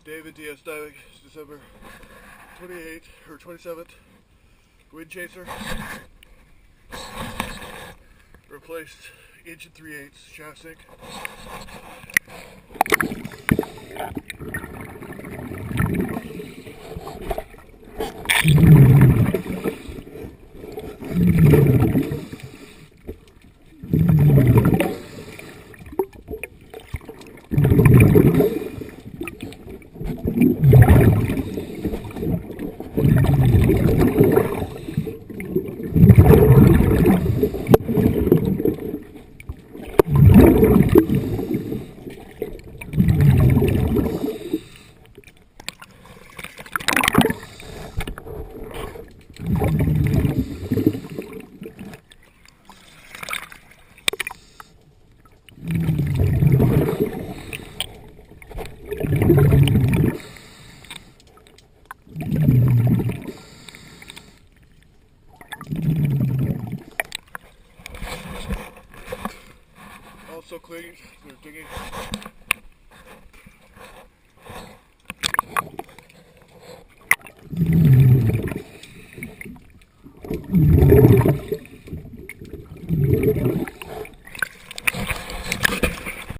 David DS Diving, December 28th or 27th. Wind chaser. Replaced inch and 3/8 shaft sink. Also cleaning, we're digging.